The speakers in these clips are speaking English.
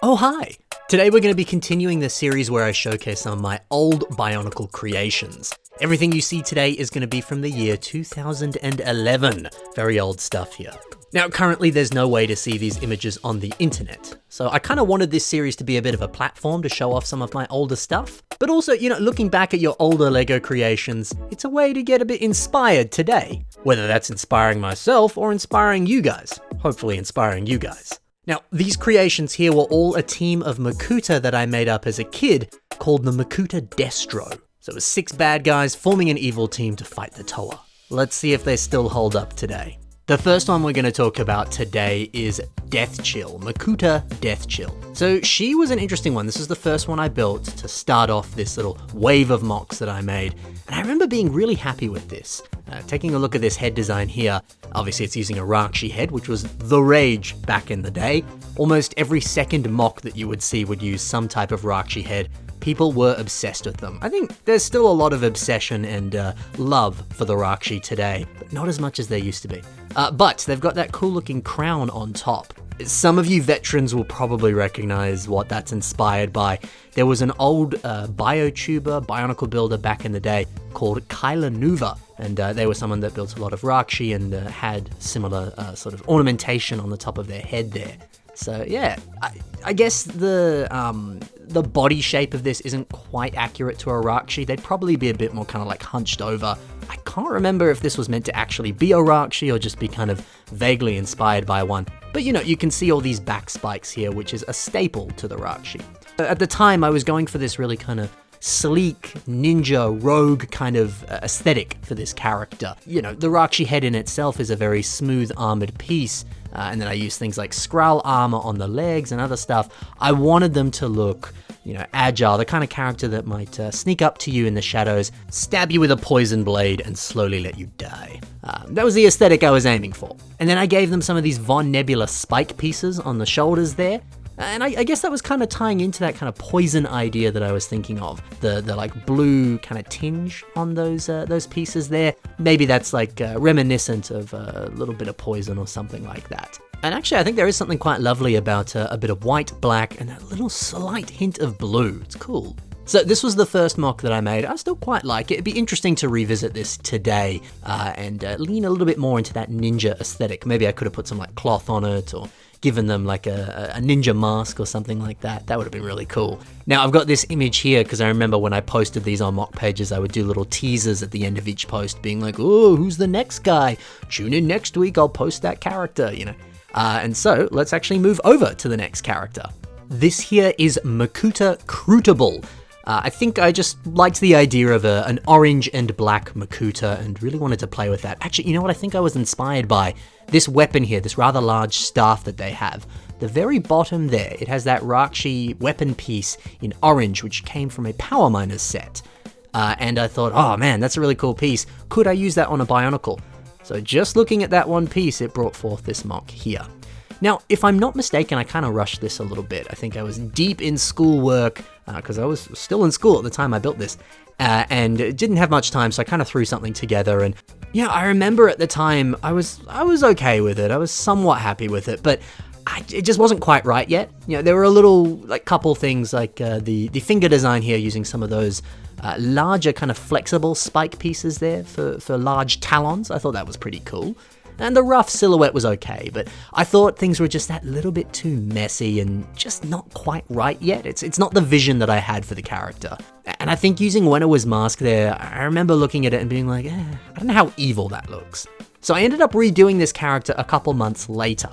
Oh hi! Today we're going to be continuing the series where I showcase some of my old Bionicle creations. Everything you see today is going to be from the year 2011. Very old stuff here. Now currently there's no way to see these images on the internet, so I kind of wanted this series to be a bit of a platform to show off some of my older stuff, but also, looking back at your older LEGO creations, it's a way to get a bit inspired today. Whether that's inspiring myself or inspiring you guys. Hopefully inspiring you guys. Now, these creations here were all a team of Makuta that I made up as a kid called the Makuta Destro. So it was 6 bad guys forming an evil team to fight the Toa. Let's see if they still hold up today. The first one we're going to talk about today is Death Chill, Makuta Death Chill. So she was an interesting one. This is the first one I built to start off this little wave of MOCs that I made. And I remember being really happy with this. Taking a look at this head design here, obviously it's using a Rakshi head, which was the rage back in the day. Almost every second MOC that you would see would use some type of Rakshi head. People were obsessed with them. I think there's still a lot of obsession and love for the Rakshi today, but not as much as there used to be. But they've got that cool looking crown on top. Some of you veterans will probably recognize what that's inspired by. There was an old Bionicle builder back in the day called Kyla Nuva, and they were someone that built a lot of Rakshi and had similar sort of ornamentation on the top of their head there. So yeah, I guess the body shape of this isn't quite accurate to a Rakshi. They'd probably be a bit more kind of like hunched over. I can't remember if this was meant to actually be a Rakshi or just be kind of vaguely inspired by one. But you can see all these back spikes here, which is a staple to the Rakshi. At the time, I was going for this really kind of sleek, ninja, rogue kind of aesthetic for this character. The Rakshi head in itself is a very smooth armored piece, and then I use things like Skrull armor on the legs and other stuff. I wanted them to look, agile, the kind of character that might sneak up to you in the shadows, stab you with a poison blade, and slowly let you die. That was the aesthetic I was aiming for. And then I gave them some of these Von Nebula spike pieces on the shoulders there. And I guess that was kind of tying into that kind of poison idea that I was thinking of. The like blue kind of tinge on those pieces there. Maybe that's like reminiscent of a little bit of poison or something like that. And actually I think there is something quite lovely about a bit of white, black, and a little slight hint of blue. It's cool. So this was the first MOC that I made. I still quite like it. It'd be interesting to revisit this today and lean a little bit more into that ninja aesthetic. Maybe I could have put some like cloth on it or given them like a ninja mask or something like that. That would have been really cool. Now I've got this image here because I remember when I posted these on MOC pages, I would do little teasers at the end of each post being like, oh, who's the next guy? Tune in next week, I'll post that character, And so let's actually move over to the next character. This here is Makuta Cruitable. I think I just liked the idea of an orange and black Makuta and really wanted to play with that. Actually, you know what I think I was inspired by? This weapon here, this rather large staff that they have. The very bottom there, it has that Rakshi weapon piece in orange, which came from a Power Miners set. And I thought, oh man, that's a really cool piece. Could I use that on a Bionicle? So just looking at that one piece, it brought forth this MOC here. Now, if I'm not mistaken, I kind of rushed this a little bit. I think I was deep in schoolwork, because I was still in school at the time I built this, and didn't have much time, so I kind of threw something together. And yeah, I remember at the time, I was okay with it. I was somewhat happy with it, but it just wasn't quite right yet. There were a little, like, couple things, like the finger design here, using some of those larger kind of flexible spike pieces there for large talons. I thought that was pretty cool. And the rough silhouette was okay, but I thought things were just that little bit too messy and just not quite right yet. It's not the vision that I had for the character. And I think using Wenawa's mask there, I remember looking at it and being like, I don't know how evil that looks. So I ended up redoing this character a couple months later.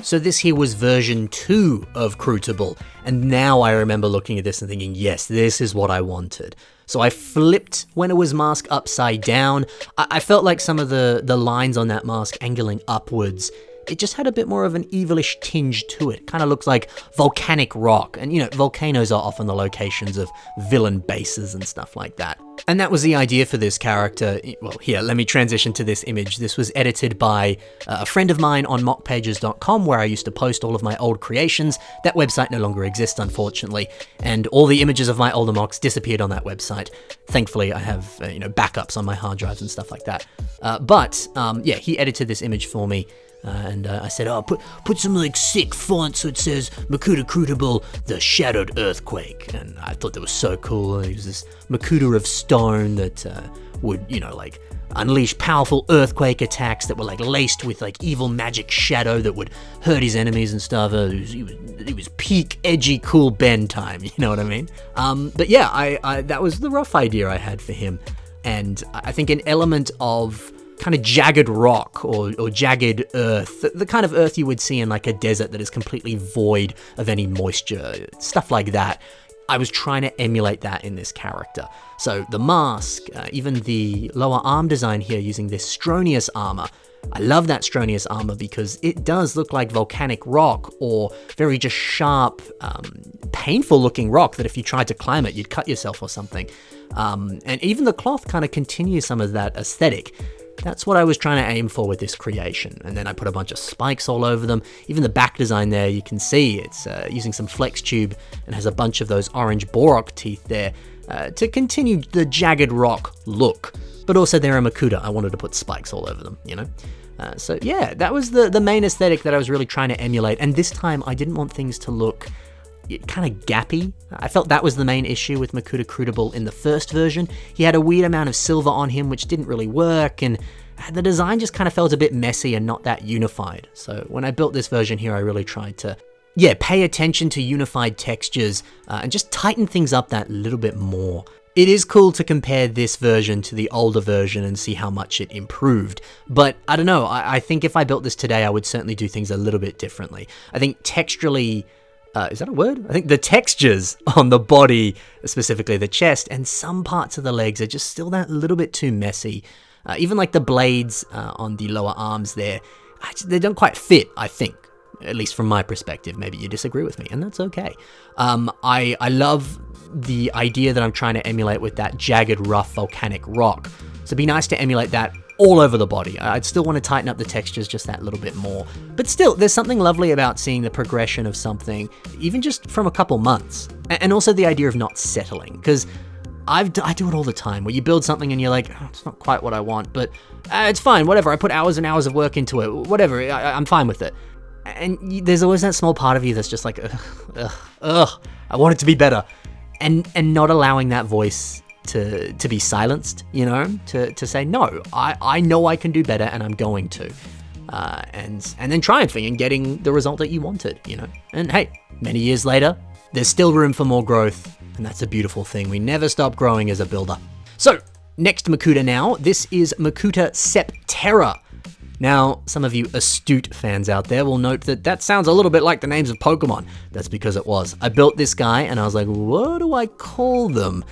So this here was version 2 of Cruitable, and now I remember looking at this and thinking, yes, this is what I wanted. So I flipped Wenawa's mask upside down. I felt like some of the lines on that mask angling upwards, it just had a bit more of an evilish tinge to it. Kind of looks like volcanic rock, and volcanoes are often the locations of villain bases and stuff like that. And that was the idea for this character. Well, here, let me transition to this image. This was edited by a friend of mine on mocpages.com, where I used to post all of my old creations. That website no longer exists, unfortunately, and all the images of my older MOCs disappeared on that website. Thankfully, I have backups on my hard drives and stuff like that. But yeah, he edited this image for me. And I said, oh, put some like sick font so it says Makuta Crucible, the Shadowed Earthquake. And I thought that was so cool. It was this Makuta of stone that would, like unleash powerful earthquake attacks that were like laced with like evil magic shadow that would hurt his enemies and stuff. It was peak edgy cool Ben time, you know what I mean? But yeah, I that was the rough idea I had for him. And I think an element of kind of jagged rock or jagged earth, the kind of earth you would see in like a desert that is completely void of any moisture, stuff like that. I was trying to emulate that in this character. So the mask, even the lower arm design here using this Stronius armor, I love that Stronius armor because it does look like volcanic rock or very just sharp, painful looking rock that if you tried to climb it, you'd cut yourself or something. And even the cloth kind of continues some of that aesthetic. That's what I was trying to aim for with this creation. And then I put a bunch of spikes all over them. Even the back design there, you can see it's using some flex tube and has a bunch of those orange Borok teeth there to continue the jagged rock look. But also they're a Makuta. I wanted to put spikes all over them, So yeah, that was the main aesthetic that I was really trying to emulate. And this time I didn't want things to look kind of gappy. I felt that was the main issue with Makuta Crucible in the first version. He had a weird amount of silver on him, which didn't really work, and the design just kind of felt a bit messy and not that unified. So when I built this version here, I really tried to, pay attention to unified textures and just tighten things up that little bit more. It is cool to compare this version to the older version and see how much it improved, but I don't know, I think if I built this today, I would certainly do things a little bit differently. I think texturally, is that a word? I think the textures on the body, specifically the chest, and some parts of the legs are just still that little bit too messy. Even like the blades on the lower arms there, they don't quite fit, I think. At least from my perspective. Maybe you disagree with me, and that's okay. I love the idea that I'm trying to emulate with that jagged, rough, volcanic rock. So it'd be nice to emulate that all over the body. I'd still want to tighten up the textures just that little bit more. But still, there's something lovely about seeing the progression of something, even just from a couple months. And also the idea of not settling, because I do it all the time, where you build something and you're like, oh, it's not quite what I want, but it's fine, whatever. I put hours and hours of work into it, whatever, I'm fine with it. And there's always that small part of you that's just like, I want it to be better. And not allowing that voice to be silenced, to say, no, I know I can do better and I'm going to. And then triumphing and getting the result that you wanted, And hey, many years later, there's still room for more growth, and that's a beautiful thing. We never stop growing as a builder. So, next Makuta now. This is Makuta Septerra. Now, some of you astute fans out there will note that sounds a little bit like the names of Pokemon. That's because it was. I built this guy, and I was like, what do I call them?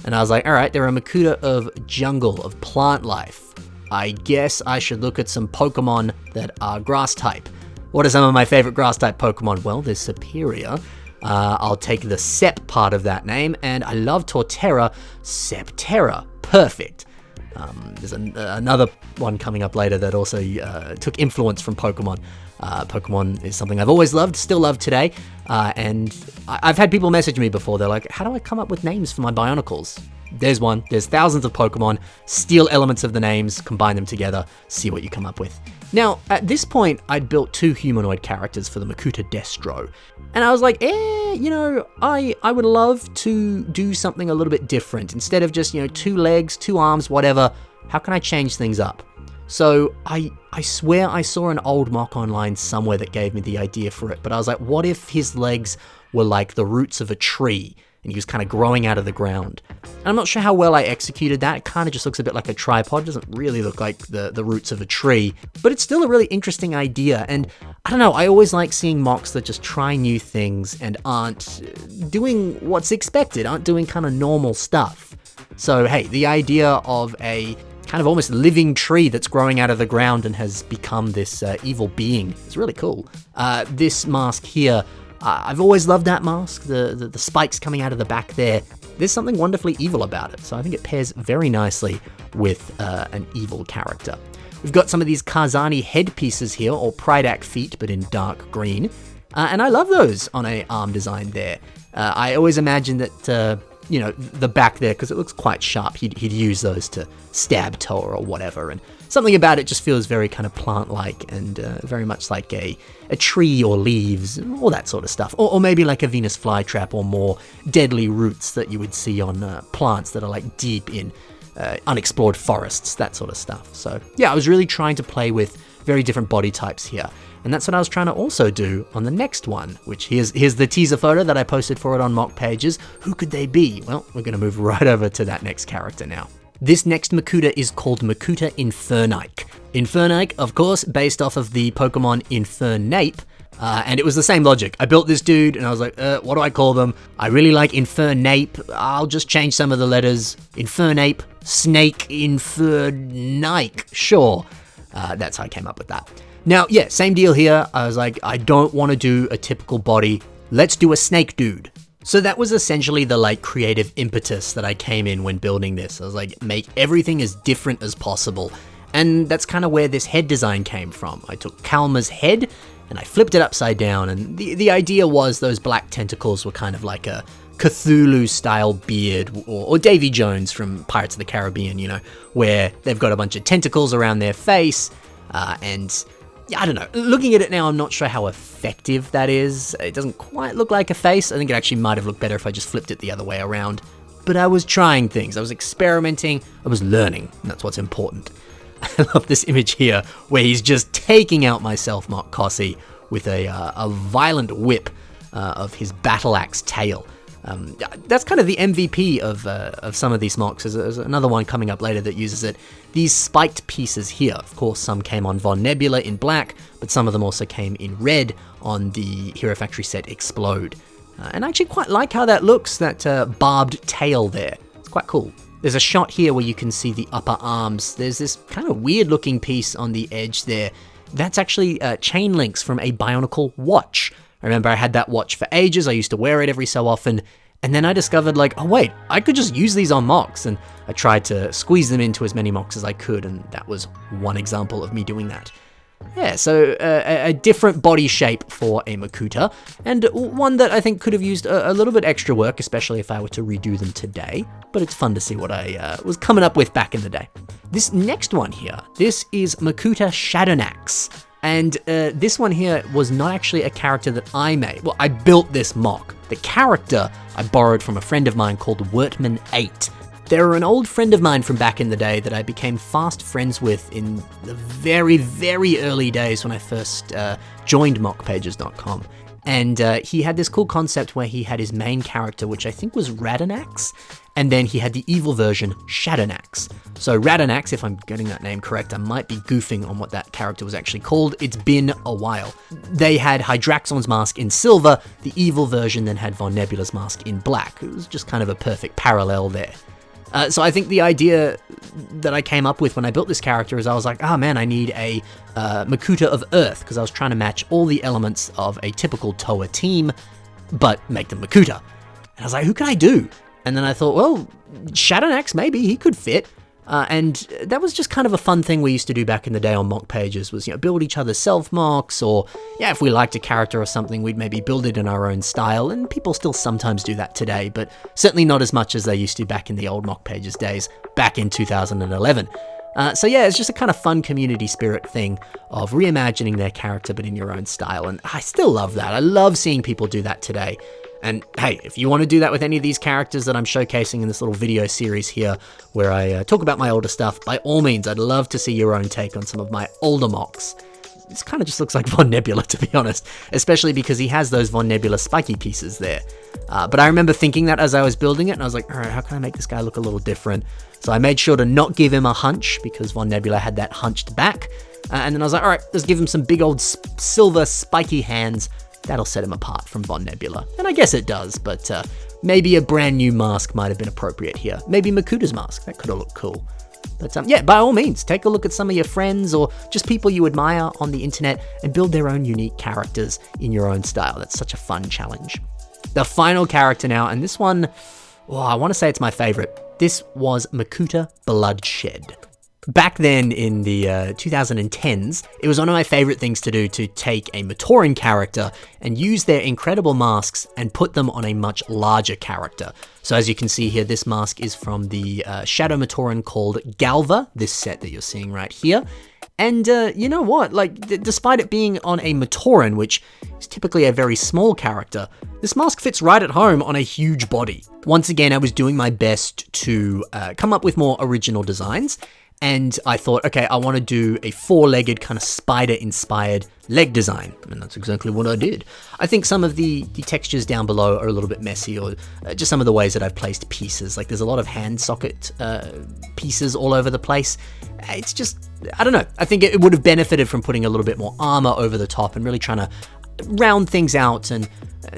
And I was like, all right, they're a Makuta of jungle, of plant life. I guess I should look at some Pokemon that are grass type. What are some of my favorite grass type Pokemon? Well, there's Superior. I'll take the Sep part of that name, and I love Torterra. Septerra, perfect. There's another one coming up later that also took influence from Pokemon. Pokemon is something I've always loved, still love today, and I've had people message me before. They're like, how do I come up with names for my Bionicles? There's one. There's thousands of Pokemon. Steal elements of the names, combine them together, see what you come up with. Now, at this point, I'd built 2 humanoid characters for the Makuta Destro, and I was like, I would love to do something a little bit different. Instead of just, 2 legs, 2 arms, whatever, how can I change things up? So I swear I saw an old mock online somewhere that gave me the idea for it, but I was like, what if his legs were like the roots of a tree, and he was kind of growing out of the ground? And I'm not sure how well I executed that. It kind of just looks a bit like a tripod. It doesn't really look like the roots of a tree, but it's still a really interesting idea. And I don't know, I always like seeing mocks that just try new things and aren't doing what's expected, aren't doing kind of normal stuff. So hey, the idea of a kind of almost living tree that's growing out of the ground and has become this evil being is really cool. This mask here, I've always loved that mask, the spikes coming out of the back there. There's something wonderfully evil about it, so I think it pairs very nicely with an evil character. We've got some of these Karzani headpieces here, or Pridak feet, but in dark green, and I love those on a arm design there. I always imagine that you know, the back there, because it looks quite sharp. He'd use those to stab Toa or whatever, and something about it just feels very kind of plant-like and very much like a tree or leaves, all that sort of stuff. Or maybe like a Venus flytrap or more deadly roots that you would see on plants that are like deep in unexplored forests, that sort of stuff. So yeah, I was really trying to play with very different body types here. And that's what I was trying to also do on the next one, which here's the teaser photo that I posted for it on Mock Pages. Who could they be? Well, we're going to move right over to that next character now. This next Makuta is called Makuta Infernike. Infernike, of course, based off of the Pokemon Infernape, and it was the same logic. I built this dude, and I was like, what do I call them? I really like Infernape. I'll just change some of the letters. Infernape, Snake, Infernike. Sure. That's how I came up with that. Now, yeah, same deal here. I was like, I don't want to do a typical body. Let's do a snake dude. So that was essentially the like creative impetus that I came in when building this. I was like, make everything as different as possible. And that's kind of where this head design came from. I took Kalma's head and I flipped it upside down. And the idea was those black tentacles were kind of like a Cthulhu-style beard, or Davy Jones from Pirates of the Caribbean, you know, where they've got a bunch of tentacles around their face, and yeah, I don't know. Looking at it now, I'm not sure how effective that is. It doesn't quite look like a face. I think it actually might have looked better if I just flipped it the other way around. But I was trying things. I was experimenting. I was learning. And that's what's important. I love this image here where he's just taking out my self-mock Kossi with a violent whip of his battle axe tail. That's kind of the MVP of some of these mocks. There's another one coming up later that uses it. These spiked pieces here, of course, some came on Von Nebula in black, but some of them also came in red on the Hero Factory set Explode. And I actually quite like how that looks, that barbed tail there. It's quite cool. There's a shot here where you can see the upper arms. There's this kind of weird looking piece on the edge there. That's actually chain links from a Bionicle watch. I remember I had that watch for ages. I used to wear it every so often. And then I discovered like, oh wait, I could just use these on mocks. And I tried to squeeze them into as many mocks as I could. And that was one example of me doing that. Yeah, so a different body shape for a Makuta, and one that I think could have used a little bit extra work, especially if I were to redo them today, but it's fun to see what I was coming up with back in the day. This next one here, this is Makuta Shadownax, and this one here was not actually a character that I made. Well, I built this mock. The character I borrowed from a friend of mine called Wertman8. They're an old friend of mine from back in the day that I became fast friends with in the very, very early days when I first joined mockpages.com. And he had this cool concept where he had his main character, which I think was Radanax, and then he had the evil version, Shadownax. So Radanax, if I'm getting that name correct, I might be goofing on what that character was actually called. It's been a while. They had Hydraxon's mask in silver, the evil version then had Von Nebula's mask in black. It was just kind of a perfect parallel there. So I think the idea that I came up with when I built this character is I was like, oh man, I need a Makuta of Earth, because I was trying to match all the elements of a typical Toa team, but make them Makuta. And I was like, who can I do? And then I thought, well, Shadownax, maybe, he could fit. And that was just kind of a fun thing we used to do back in the day on mock pages, was, you know, build each other's self-mocks, or, yeah, if we liked a character or something, we'd maybe build it in our own style, and people still sometimes do that today, but certainly not as much as they used to back in the old mock pages days, back in 2011. So yeah, it's just a kind of fun community spirit thing of reimagining their character, but in your own style, and I still love that. I love seeing people do that today. And hey, if you want to do that with any of these characters that I'm showcasing in this little video series here, where I talk about my older stuff, by all means, I'd love to see your own take on some of my older mocks. This kind of just looks like Von Nebula, to be honest, especially because he has those Von Nebula spiky pieces there. But I remember thinking that as I was building it, and I was like, all right, how can I make this guy look a little different? So I made sure to not give him a hunch, because Von Nebula had that hunched back. And then I was like, all right, let's give him some big old silver spiky hands. That'll set him apart from Von Nebula. And I guess it does, but maybe a brand new mask might have been appropriate here. Maybe Makuta's mask, that could have looked cool. But yeah, by all means, take a look at some of your friends or just people you admire on the internet and build their own unique characters in your own style. That's such a fun challenge. The final character now, and this one, I want to say it's my favorite. This was Makuta Bloodshed. Back then in the 2010s, it was one of my favorite things to do to take a Matoran character and use their incredible masks and put them on a much larger character. So as you can see here, this mask is from the Shadow Matoran called Galva, this set that you're seeing right here. And you know what, like, despite it being on a Matoran, which is typically a very small character, this mask fits right at home on a huge body. Once again, I was doing my best to come up with more original designs, and I thought, okay, I want to do a four-legged kind of spider-inspired leg design, and that's exactly what I did. I think some of the textures down below are a little bit messy, or just some of the ways that I've placed pieces. Like, there's a lot of hand socket pieces all over the place. It's just, I don't know. I think it would have benefited from putting a little bit more armor over the top and really trying to round things out and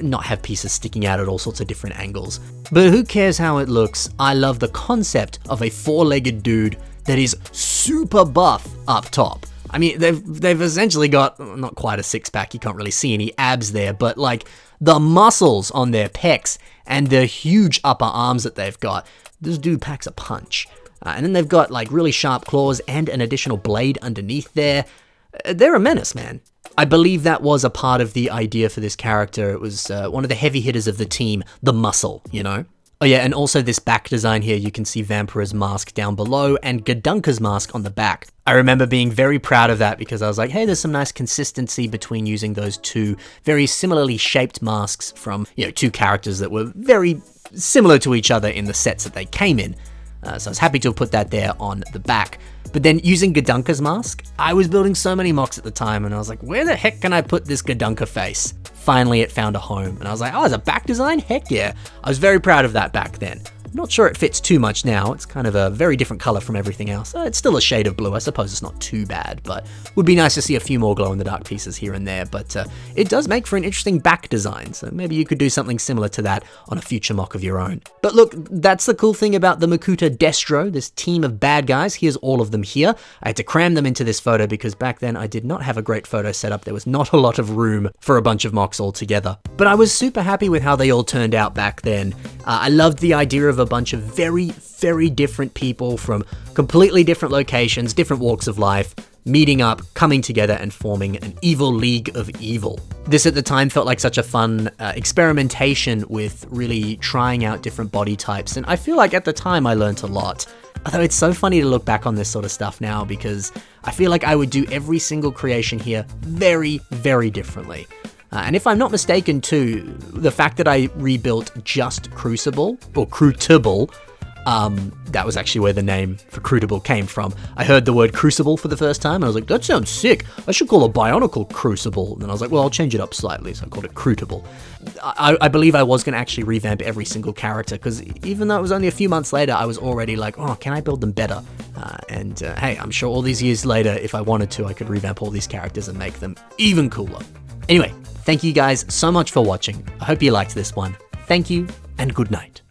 not have pieces sticking out at all sorts of different angles. But who cares how it looks? I love the concept of a four-legged dude that is super buff up top. I mean, they've essentially got, not quite a six-pack, you can't really see any abs there, but like the muscles on their pecs and the huge upper arms that they've got, this dude packs a punch. And then they've got like really sharp claws and an additional blade underneath there. They're a menace, man. I believe that was a part of the idea for this character. It was one of the heavy hitters of the team, the muscle, you know? Oh yeah, and also this back design here, you can see Vampira's mask down below and Gadunka's mask on the back. I remember being very proud of that because I was like, hey, there's some nice consistency between using those two very similarly shaped masks from, you know, two characters that were very similar to each other in the sets that they came in. So I was happy to have put that there on the back. But then using Gadunka's mask, I was building so many mocks at the time and I was like, where the heck can I put this Gadunka face? Finally, it found a home and I was like, oh, it's a back design? Heck yeah. I was very proud of that back then. I'm not sure it fits too much now. It's kind of a very different color from everything else. It's still a shade of blue. I suppose it's not too bad, but would be nice to see a few more glow-in-the-dark pieces here and there. But it does make for an interesting back design, so maybe you could do something similar to that on a future mock of your own. But look, that's the cool thing about the Makuta Destro, this team of bad guys. Here's all of them here. I had to cram them into this photo because back then I did not have a great photo setup. There was not a lot of room for a bunch of mocks altogether. But I was super happy with how they all turned out back then. I loved the idea of a bunch of very, very different people from completely different locations, different walks of life, meeting up, coming together and forming an evil league of evil. This at the time felt like such a fun experimentation with really trying out different body types, and I feel like at the time I learned a lot. Although it's so funny to look back on this sort of stuff now because I feel like I would do every single creation here very, very differently. And if I'm not mistaken too, the fact that I rebuilt just Crucible, or Crutable, that was actually where the name for Crutable came from. I heard the word Crucible for the first time, and I was like, that sounds sick. I should call a Bionicle Crucible. And then I was like, well, I'll change it up slightly, so I called it Crutable. I believe I was going to actually revamp every single character, because even though it was only a few months later, I was already like, oh, can I build them better? Hey, I'm sure all these years later, if I wanted to, I could revamp all these characters and make them even cooler. Anyway, thank you guys so much for watching. I hope you liked this one. Thank you, and good night.